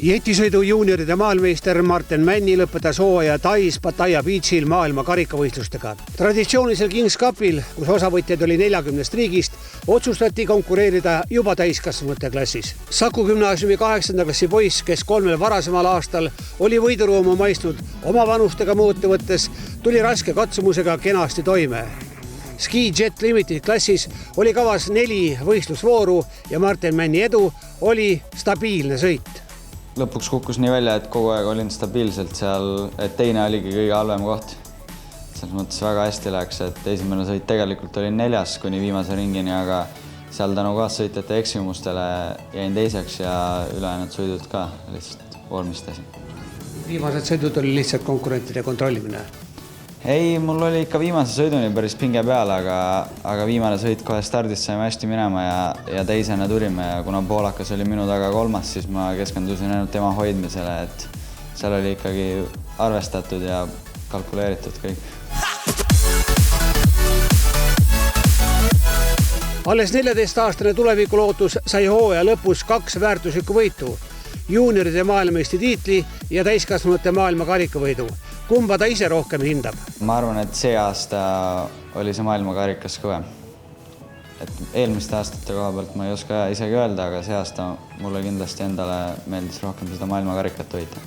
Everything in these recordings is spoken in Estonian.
Jetisõidu juunioride maailmeister Martin Männi lõpetas hooaja Tais Pattaya Beachil maailma karikavõistlustega. Traditsioonilisel Kings Cupil, kus osavõtjaid oli 40 riigist, otsustati konkureerida juba täiskasvanute klassis. Saku gümnaasiumi 8. klassi poiss, kes 3 varasemal aastal oli võiduroomu maistnud oma vanustega mõõtu võttes, tuli raske katsumusega kenasti toime. Ski Jet Limited klassis oli kavas 4 võistlusvooru ja Martin Männi edu oli stabiilne sõit. Lõpuks kukkus nii välja, et kogu aeg olin stabiilselt seal, et teine oligi kõige halvem koht. Selles mõttes väga hästi läks, et esimene sõit tegelikult oli 4. kuni viimase ringini, aga seal tänu kaassõitjate eksimustele jäin teiseks ja ülejäänud sõidud ka lihtsalt vormistasin. Viimased sõidud oli lihtsalt konkurentide kontrollimine? Ei, mul oli ikka viimase sõiduni päris pinge peal, aga viimane sõit kohe stardis saime hästi minema ja teisena tulime ja kuna poolakas oli minu taga 3., siis ma keskendusin ainult tema hoidmisele, et seal oli ikkagi arvestatud ja kalkuleeritud kõik. Alles 14-aastane tulevikulootus sai hooaja lõpus 2 väärtuslikku võitu, juunioride maailmameistri tiitli ja täiskasvanute maailma karikavõidu. Kumba ta ise rohkem hindab? Ma arvan, et see aasta oli see maailmakarikas kõvem. Et eelmiste aastate koha pealt ma ei oska isegi öelda, aga see aasta mulle kindlasti endale meeldis rohkem seda maailmakarikat võita.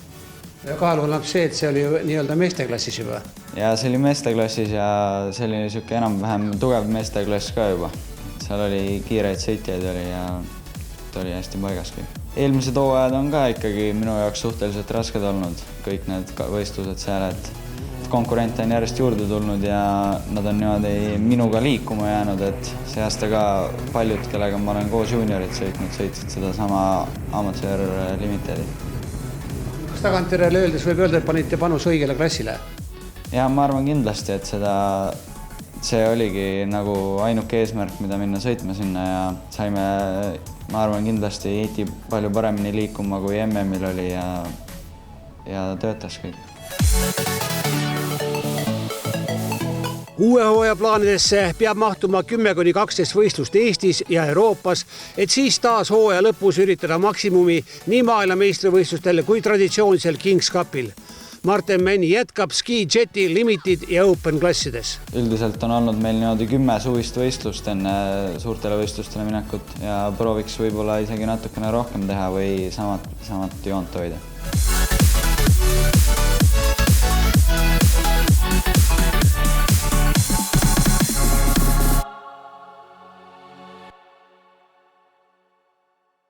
Ja kaalu annab see, et see oli nii-öelda meesteklassis juba? Ja see oli meesteklassis ja see oli niisugune enam-vähem tugev meesteklass ka juba. Seal oli kiireid sõitjaid ja ta oli hästi paigas kõik. Eelmised hooajad on ka ikkagi minu jaoks suhteliselt rasked olnud, kõik need võistlused seal, et konkurente on järjest juurde tulnud ja nad on niimoodi minuga liikuma jäänud, et see aasta ka paljud, kellega ma olen koos juuniorid sõitsid seda sama Amateur Limitedi. Kas tagantjärele öeldes võib öelda, et panite panus õigele klassile? Ja ma arvan kindlasti, et see oligi nagu ainuke eesmärk, mida minna sõitma sinna ja saime, ma arvan, kindlasti Eesti palju paremini liikuma kui MM-il oli ja töötas kõik. Uue hooaja plaanidesse peab mahtuma 10–12 võistlust Eestis ja Euroopas, et siis taas hooaja lõpus üritada maksimumi nii maailmameistrivõistlustel kui traditsioonilisel Kings Cupil. Martin Männi jätkab Ski Jeti Limited ja Open klassides. Üldiselt on olnud meil niimoodi 10 suvist võistlust enne suurtele võistlustele minekut ja prooviks võib-olla isegi natukene rohkem teha või samat joont hoida.